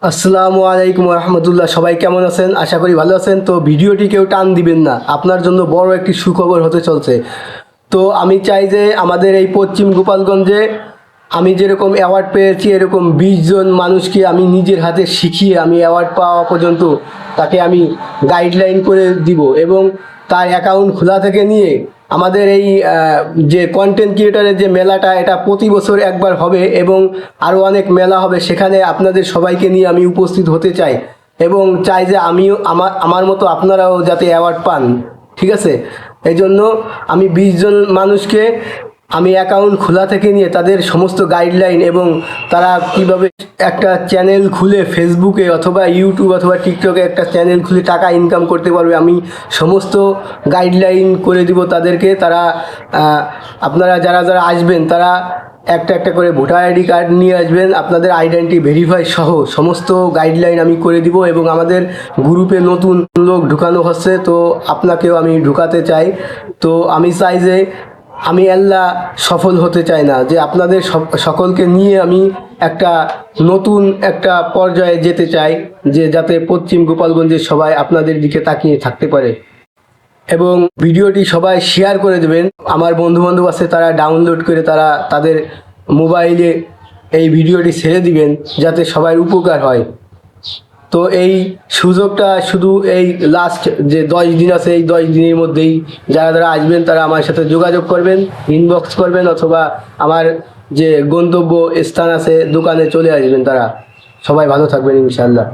আসসালামু আলাইকুম রহমতুল্লাহ। সবাই কেমন আছেন? আশা করি ভালো আছেন। তো ভিডিওটি কেউ টান দিবেন না, আপনার জন্য বড় একটি সুখবর হতে চলছে। তো আমি চাই যে আমাদের এই পশ্চিম গোপালগঞ্জে আমি যেরকম অ্যাওয়ার্ড পেয়েছি এরকম 20 জন মানুষকে আমি নিজের হাতে শিখিয়ে আমি অ্যাওয়ার্ড পাওয়া পর্যন্ত তাকে আমি গাইডলাইন করে দিব এবং তার অ্যাকাউন্ট খোলা থেকে নিয়ে আমাদের এই যে কন্টেন্ট ক্রিয়েটারের যে মেলাটা, এটা প্রতি বছর একবার হবে এবং আরও অনেক মেলা হবে। সেখানে আপনাদের সবাইকে নিয়ে আমি উপস্থিত হতে চাই এবং চাই যে আমিও আমার আমার মতো আপনারাও যাতে অ্যাওয়ার্ড পান। ঠিক আছে? এই জন্য আমি 20 জন মানুষকে আমি অ্যাকাউন্ট খোলা থেকে নিয়ে তাদের সমস্ত গাইডলাইন এবং তারা কিভাবে একটা চ্যানেল খুলে ফেসবুকে অথবা ইউটিউব অথবা টিকটকে একটা চ্যানেল খুলে টাকা ইনকাম করতে পারবে, আমি সমস্ত গাইডলাইন করে দিব তাদেরকে। তারা আপনারা যারা যারা আসবেন তারা একটা একটা করে ভোটার আইডি কার্ড নিয়ে আসবেন, আপনাদের আইডেন্টি ভেরিফাই সহ সমস্ত গাইডলাইন আমি করে দিব। এবং আমাদের গ্রুপে নতুন লোক ঢুকানো হচ্ছে, তো আপনাকেও আমি ঢুকাতে চাই। তো আমি চাই যে আমি আল্লাহ সফল হতে চাই না, যে আপনাদের সকলকে নিয়ে আমি একটা নতুন একটা পর্যায়ে যেতে চাই, যে যাতে পশ্চিম গোপালগঞ্জের সবাই আপনাদের দিকে তাকিয়ে থাকতে পারে। এবং ভিডিওটি সবাই শেয়ার করে দেবেন। আমার বন্ধুবান্ধব আছে, তারা ডাউনলোড করে তারা তাদের মোবাইলে এই ভিডিওটি ছেড়ে দিবেন যাতে সবার উপকার হয়। তো এই সুযোগটা শুধু এই লাস্ট যে 10 দিন আছে, এই 10 দিনের মধ্যেই যারা যারা আসবেন তারা আমার সাথে যোগাযোগ করবেন, ইনবক্স করবেন অথবা আমার যে গন্তব্য স্থান আছে দোকানে চলে আসবেন। তারা সবাই ভালো থাকবেন ইনশাআল্লাহ।